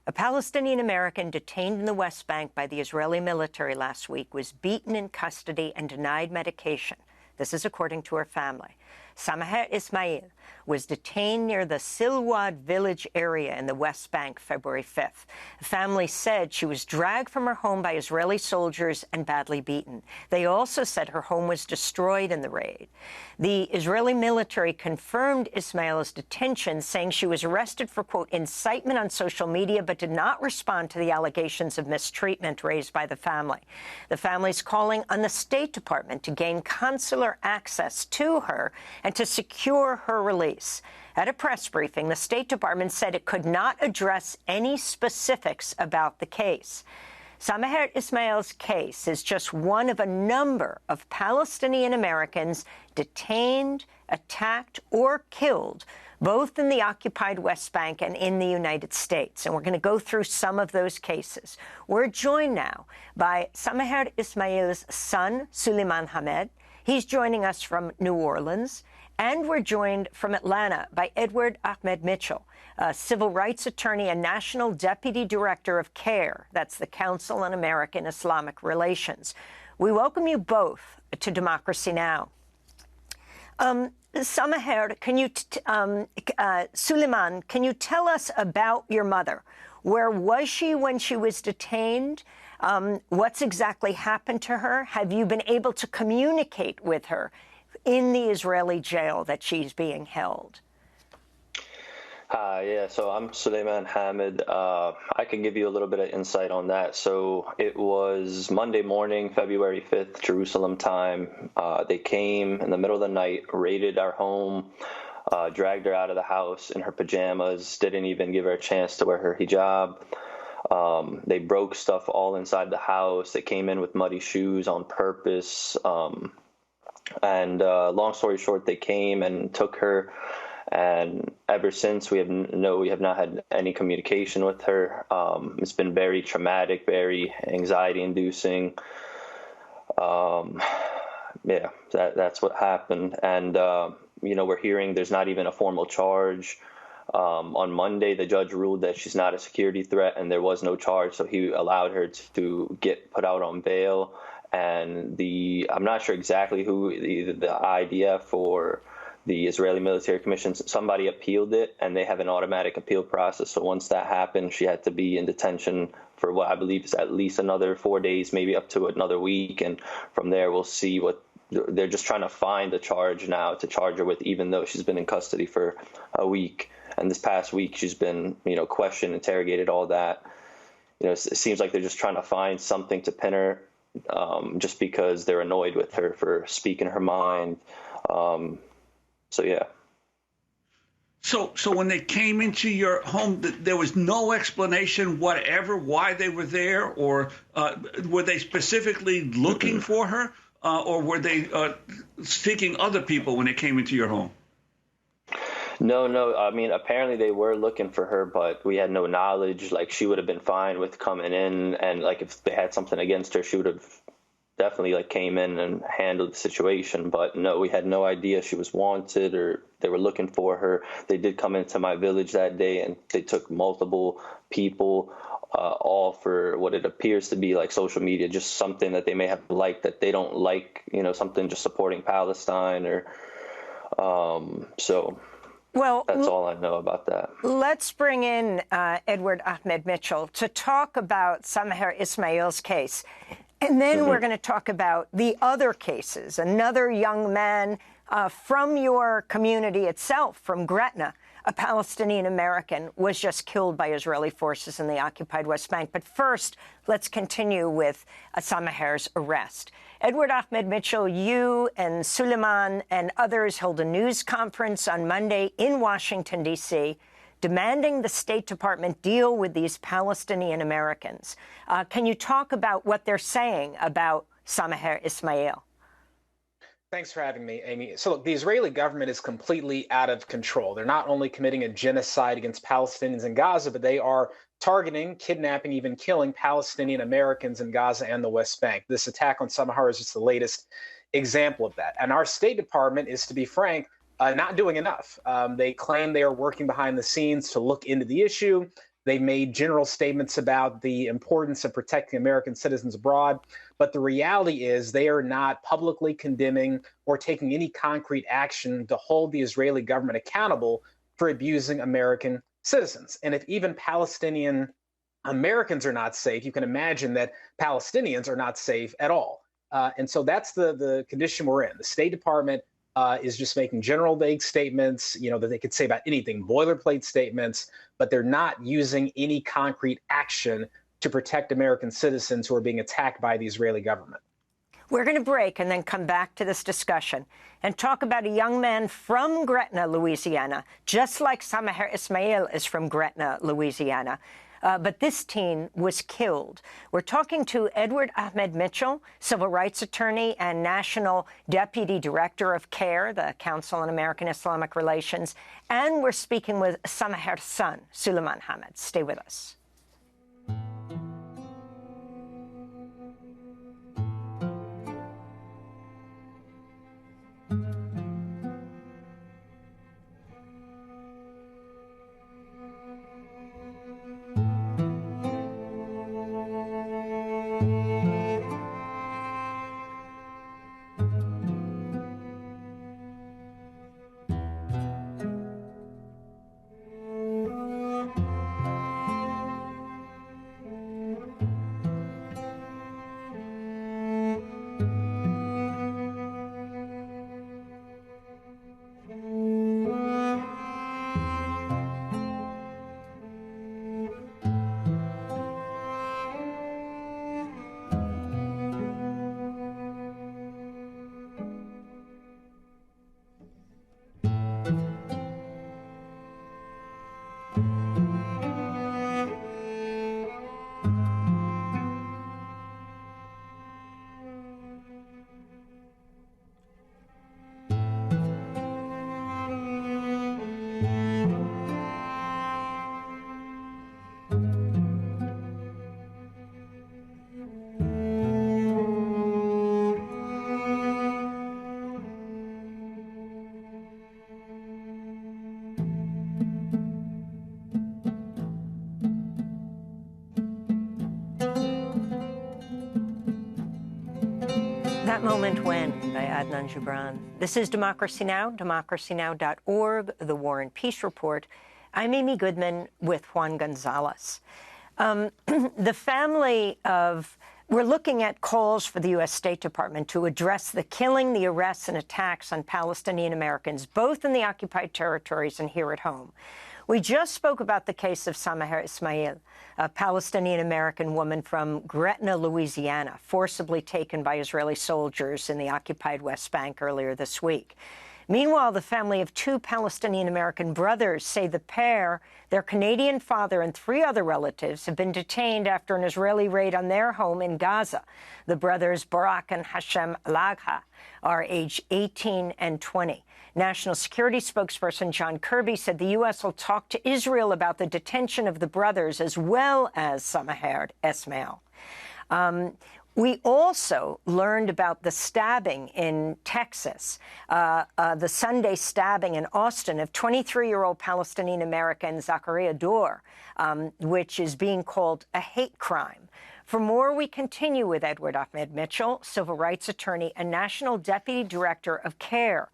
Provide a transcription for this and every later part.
A Palestinian-American detained in the West Bank by the Israeli military last week was beaten in custody and denied medication. This is according to her family. Samaher Ismail was detained near the Silwad village area in the West Bank February 5th. The family said she was dragged from her home by Israeli soldiers and badly beaten. They also said her home was destroyed in the raid. The Israeli military confirmed Ismail's detention, saying she was arrested for, quote, incitement on social media, but did not respond to the allegations of mistreatment raised by the family. The family's calling on the State Department to gain consular access to her and to secure her release. At a press briefing, the State Department said it could not address any specifics about the case. Samaher Ismail's case is just one of a number of Palestinian Americans detained, attacked, or killed, both in the occupied West Bank and in the United States. And we're going to go through some of those cases. We're joined now by Samaher Ismail's son, Suleiman Hamed. He's joining us from New Orleans. And we're joined from Atlanta by Edward Ahmed Mitchell, a civil rights attorney and national deputy director of CAIR. That's the Council on American Islamic Relations. We welcome you both to Democracy Now! Samaher, Suleiman, can you tell us about your mother? Where was she when she was detained? What's exactly happened to her? Have you been able to communicate with her in the Israeli jail that she's being held? Yeah, so I'm Suleiman Hamed. I can give you a little bit of insight on that. So it was Monday morning, February 5th, Jerusalem time. They came in the middle of the night, raided our home, dragged her out of the house in her pajamas, didn't even give her a chance to wear her hijab. They broke stuff all inside the house. They came in with muddy shoes on purpose. And long story short, they came and took her, and ever since we have not had any communication with her. It's been very traumatic, very anxiety-inducing. Yeah, that's what happened. And we're hearing there's not even a formal charge. On Monday, the judge ruled that she's not a security threat, and there was no charge, so he allowed her to get put out on bail. And I'm not sure exactly who, either the IDF or the Israeli Military Commission, somebody appealed it, and they have an automatic appeal process. So once that happened, she had to be in detention for what I believe is at least another 4 days, maybe up to another week. And from there, we'll see what they're just trying to find a charge now to charge her with, even though she's been in custody for a week. And this past week, she's been, questioned, interrogated, all that. It seems like they're just trying to find something to pin her. Just because they're annoyed with her for speaking her mind. Yeah. So when they came into your home, there was no explanation whatever why they were there, or were they specifically looking for her, or were they seeking other people when they came into your home? No. I mean, apparently they were looking for her, but we had no knowledge. Like, she would have been fine with coming in, and like if they had something against her, she would have definitely came in and handled the situation. But no, we had no idea she was wanted or they were looking for her. They did come into my village that day, and they took multiple people, all for what it appears to be like social media, just something that they may have liked that they don't like, something just supporting Palestine or so. Well, that's all I know about that. Let's bring in Edward Ahmed Mitchell to talk about Samaher Ismail's case. And then we're going to talk about the other cases. Another young man from your community itself, from Gretna, a Palestinian-American, was just killed by Israeli forces in the occupied West Bank. But first, let's continue with Samaher's arrest. Edward Ahmed Mitchell, you and Suleiman and others held a news conference on Monday in Washington, D.C., demanding the State Department deal with these Palestinian Americans. Can you talk about what they're saying about Samaher Ismail? Thanks for having me, Amy. So look, the Israeli government is completely out of control. They're not only committing a genocide against Palestinians in Gaza, but they are targeting, kidnapping, even killing Palestinian Americans in Gaza and the West Bank. This attack on Samaher is just the latest example of that. And our State Department is, to be frank, not doing enough. They claim they are working behind the scenes to look into the issue. They made general statements about the importance of protecting American citizens abroad. But the reality is they are not publicly condemning or taking any concrete action to hold the Israeli government accountable for abusing American citizens. And if even Palestinian Americans are not safe, you can imagine that Palestinians are not safe at all. And so that's the condition we're in. The State Department is just making general vague statements, that they could say about anything, boilerplate statements, but they're not using any concrete action to protect American citizens who are being attacked by the Israeli government. We're going to break and then come back to this discussion and talk about a young man from Gretna, Louisiana, just like Samaher Ismail is from Gretna, Louisiana. But this teen was killed. We're talking to Edward Ahmed Mitchell, civil rights attorney and national deputy director of CAIR, the Council on American Islamic Relations. And we're speaking with Samaher's son, Suleiman Hamed. Stay with us. That Moment When by Adnan Gibran. This is Democracy Now!, democracynow.org, The War and Peace Report. I'm Amy Goodman with Juan Gonzalez. The family of... We're looking at calls for the U.S. State Department to address the killing, the arrests, and attacks on Palestinian Americans, both in the occupied territories and here at home. We just spoke about the case of Samaher Ismail, a Palestinian-American woman from Gretna, Louisiana, forcibly taken by Israeli soldiers in the occupied West Bank earlier this week. Meanwhile, the family of two Palestinian-American brothers say the pair, their Canadian father and three other relatives, have been detained after an Israeli raid on their home in Gaza. The brothers, Barak and Hashem Lagha, are aged 18 and 20. National Security spokesperson John Kirby said the U.S. will talk to Israel about the detention of the brothers as well as Samaher Ismail. We also learned about the stabbing in Texas, the Sunday stabbing in Austin of 23-year-old Palestinian-American Zachariah Dor, which is being called a hate crime. For more, we continue with Edward Ahmed Mitchell, civil rights attorney and national deputy director of CAIR,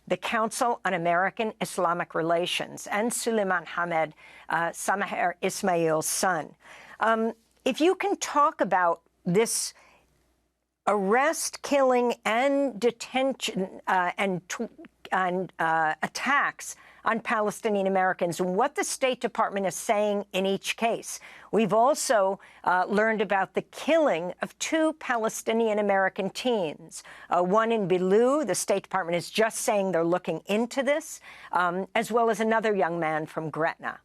the Council on American Islamic Relations, and Suleiman Hamed, Samaher Ismail's son. If you can talk about this arrest, killing, and detention and attacks on Palestinian Americans and what the State Department is saying in each case. We've also learned about the killing of two Palestinian American teens, one in Beloux. The State Department is just saying they're looking into this, as well as another young man from Gretna.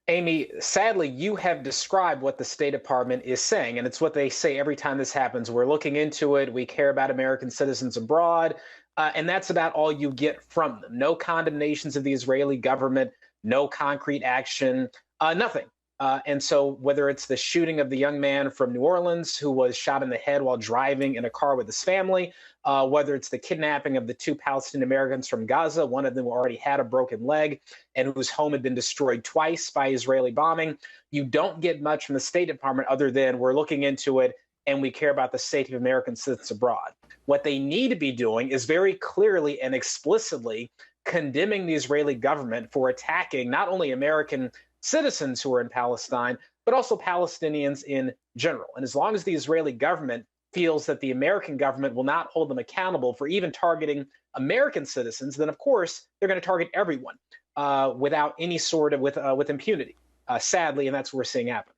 Amy, sadly, you have described what the State Department is saying, and it's what they say every time this happens. We're looking into it. We care about American citizens abroad, and that's about all you get from them. No condemnations of the Israeli government, no concrete action, nothing. And so whether it's the shooting of the young man from New Orleans who was shot in the head while driving in a car with his family, whether it's the kidnapping of the two Palestinian-Americans from Gaza, one of them already had a broken leg and whose home had been destroyed twice by Israeli bombing, you don't get much from the State Department other than we're looking into it and we care about the safety of American citizens abroad. What they need to be doing is very clearly and explicitly condemning the Israeli government for attacking not only American citizens who are in Palestine, but also Palestinians in general. And as long as the Israeli government feels that the American government will not hold them accountable for even targeting American citizens, then of course they're going to target everyone without any sort of with impunity. Sadly, and that's what we're seeing happen.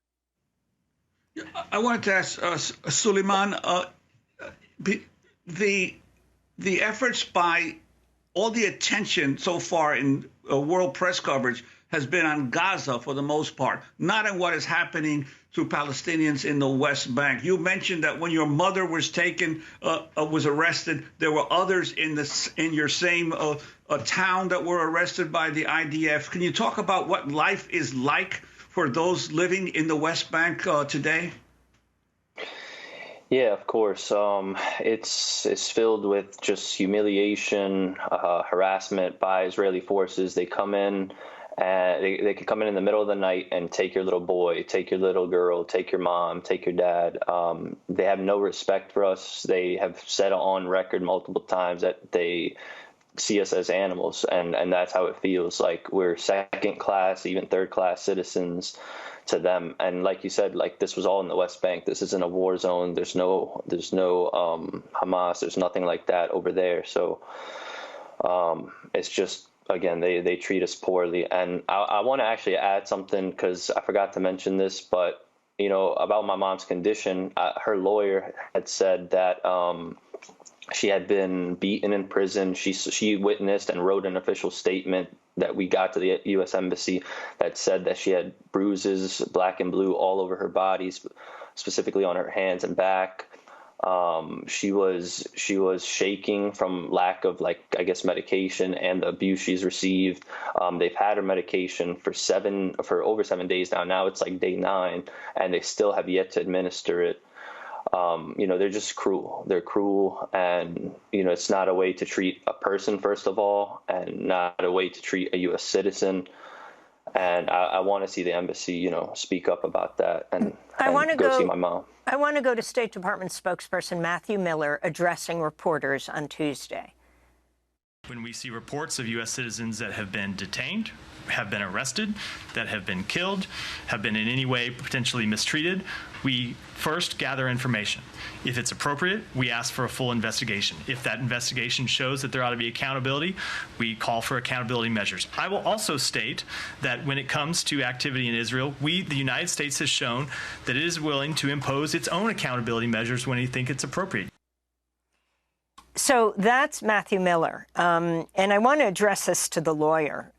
I wanted to ask Suleiman, the efforts by all the attention so far in world press coverage has been on Gaza for the most part, not on what is happening to Palestinians in the West Bank. You mentioned that when your mother was taken, was arrested, there were others in your same town that were arrested by the IDF. Can you talk about what life is like for those living in the West Bank today? Yeah, of course. It's filled with just humiliation, harassment by Israeli forces. They come in. They could come in the middle of the night and take your little boy, take your little girl, take your mom, take your dad. They have no respect for us. They have said on record multiple times that they see us as animals, and that's how it feels. Like we're second class, even third class citizens to them. And like you said, like this was all in the West Bank. This isn't a war zone. There's no Hamas. There's nothing like that over there. So it's just, again, they treat us poorly. And I want to actually add something because I forgot to mention this, but, you know, about my mom's condition, her lawyer had said that she had been beaten in prison. She witnessed and wrote an official statement that we got to the U.S. Embassy that said that she had bruises, black and blue, all over her body, specifically on her hands and back. She was shaking from lack of, like, I guess, medication and the abuse she's received. They've had her medication for over 7 days now. Now it's like day 9, and they still have yet to administer it. You know, they're just cruel. They're cruel, and, you know, it's not a way to treat a person, first of all, and not a way to treat a U.S. citizen. And I want to see the embassy, you know, speak up about that and go see my mom. I want to go to State Department spokesperson Matthew Miller addressing reporters on Tuesday. When we see reports of U.S. citizens that have been detained, have been arrested, that have been killed, have been in any way potentially mistreated, we first gather information. If it's appropriate, we ask for a full investigation. If that investigation shows that there ought to be accountability, we call for accountability measures. I will also state that when it comes to activity in Israel, the United States has shown that it is willing to impose its own accountability measures when we think it's appropriate. So that's Matthew Miller. And I want to address this to the lawyer,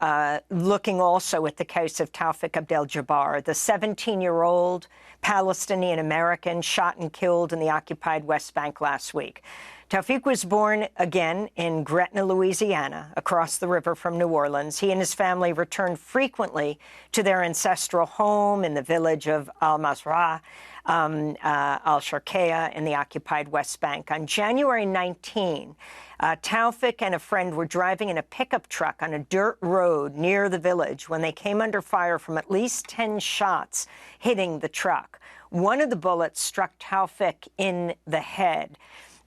looking also at the case of Taufik Abdel-Jabbar, the 17-year-old Palestinian-American shot and killed in the occupied West Bank last week. Taufik was born again in Gretna, Louisiana, across the river from New Orleans. He and his family returned frequently to their ancestral home in the village of Al-Mazrah, Al-Sharqiyah in the occupied West Bank. On January 19, Taufik and a friend were driving in a pickup truck on a dirt road near the village when they came under fire from at least 10 shots hitting the truck. One of the bullets struck Taufik in the head.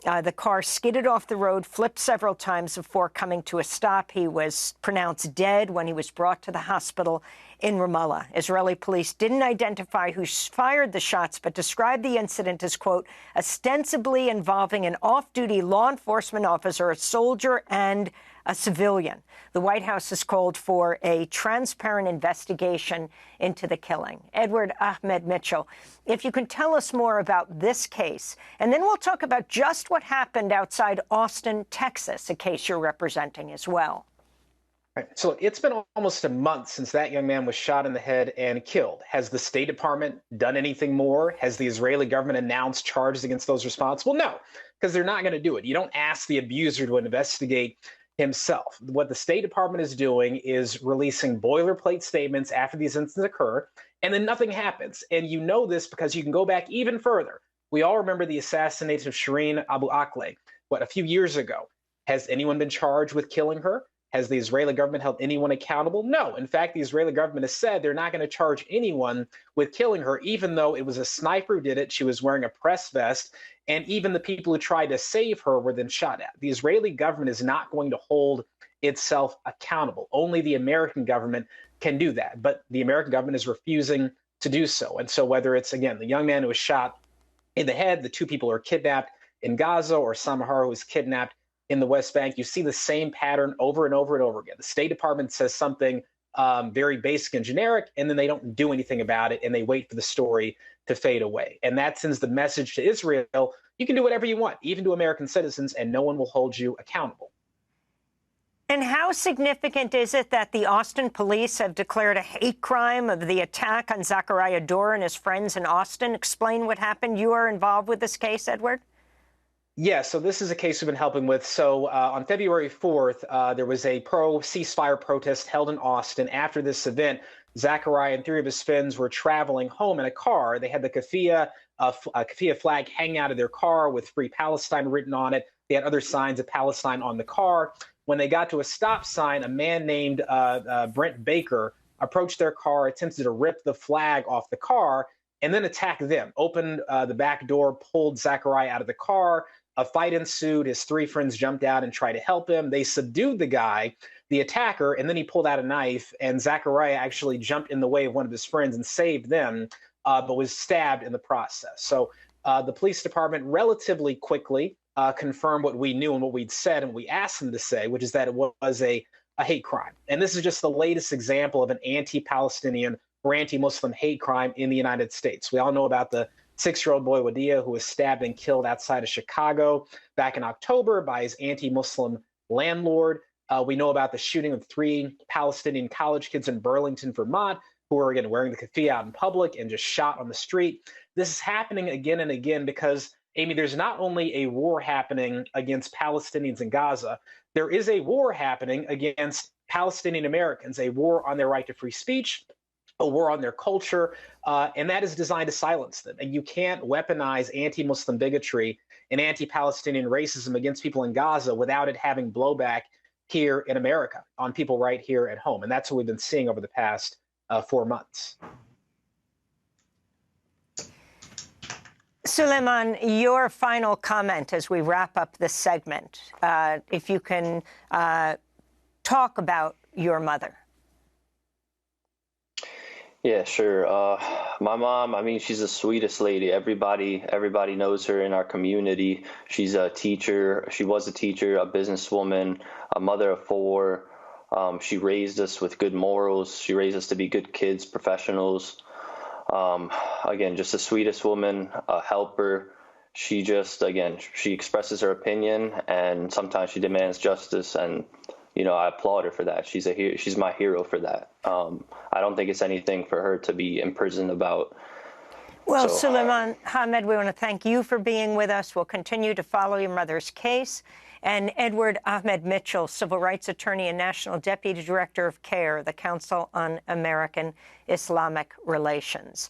The car skidded off the road, flipped several times before coming to a stop. He was pronounced dead when he was brought to the hospital in Ramallah. Israeli police didn't identify who fired the shots, but described the incident as, quote, ostensibly involving an off-duty law enforcement officer, a soldier, and a civilian. The White House has called for a transparent investigation into the killing. Edward Ahmed Mitchell, if you can tell us more about this case, and then we'll talk about just what happened outside Austin, Texas, a case you're representing as well. Right. So it's been almost a month since that young man was shot in the head and killed. Has the State Department done anything more? Has the Israeli government announced charges against those responsible? No, because they're not going to do it. You don't ask the abuser to investigate himself. What the State Department is doing is releasing boilerplate statements after these incidents occur, and then nothing happens. And you know this because you can go back even further. We all remember the assassination of Shireen Abu Akleh, a few years ago. Has anyone been charged with killing her? Has the Israeli government held anyone accountable? No. In fact, the Israeli government has said they're not going to charge anyone with killing her, even though it was a sniper who did it. She was wearing a press vest, and even the people who tried to save her were then shot at. The Israeli government is not going to hold itself accountable. Only the American government can do that, but the American government is refusing to do so. And so whether it's, again, the young man who was shot in the head, the two people who are kidnapped in Gaza, or Samahar who was kidnapped in the West Bank, you see the same pattern over and over and over again. The State Department says something very basic and generic, and then they don't do anything about it, and they wait for the story to fade away. And that sends the message to Israel: you can do whatever you want, even to American citizens, and no one will hold you accountable. And how significant is it that the Austin police have declared a hate crime of the attack on Zachariah Dorr and his friends in Austin? Explain what happened. You are involved with this case, Edward? Yeah, so this is a case we've been helping with. So on February 4th, there was a pro-ceasefire protest held in Austin. After this event, Zachariah and three of his friends were traveling home in a car. They had the Kafia flag hanging out of their car with Free Palestine written on it. They had other signs of Palestine on the car. When they got to a stop sign, a man named Brent Baker approached their car, attempted to rip the flag off the car, and then attacked them, opened the back door, pulled Zachariah out of the car. A fight ensued. His three friends jumped out and tried to help him. They subdued the guy, the attacker, and then he pulled out a knife, and Zachariah actually jumped in the way of one of his friends and saved them, but was stabbed in the process. So the police department relatively quickly confirmed what we knew and what we'd said and what we asked them to say, which is that it was a hate crime. And this is just the latest example of an anti-Palestinian or anti-Muslim hate crime in the United States. We all know about the 6-year-old boy Wadia, who was stabbed and killed outside of Chicago back in October by his anti-Muslim landlord. We know about the shooting of 3 Palestinian college kids in Burlington, Vermont, who were, again, wearing the keffiyeh out in public and just shot on the street. This is happening again and again because, Amy, there's not only a war happening against Palestinians in Gaza, there is a war happening against Palestinian-Americans, a war on their right to free speech, a war on their culture, and that is designed to silence them. And you can't weaponize anti-Muslim bigotry and anti-Palestinian racism against people in Gaza without it having blowback here in America on people right here at home. And that's what we've been seeing over the past 4 months. Suleiman, your final comment as we wrap up this segment, if you can talk about your mother. Yeah, sure. My mom, I mean, she's the sweetest lady. Everybody knows her in our community. She's a teacher. She was a teacher, a businesswoman, a mother of 4. She raised us with good morals. She raised us to be good kids, professionals. Again, just the sweetest woman, a helper. She just, again, she expresses her opinion, and sometimes she demands justice, and you know, I applaud her for that. She's my hero for that. I don't think it's anything for her to be imprisoned about. Well, so, Suleiman Hamed, we want to thank you for being with us. We'll continue to follow your mother's case. And Edward Ahmed Mitchell, civil rights attorney and national deputy director of CAIR, the Council on American Islamic Relations.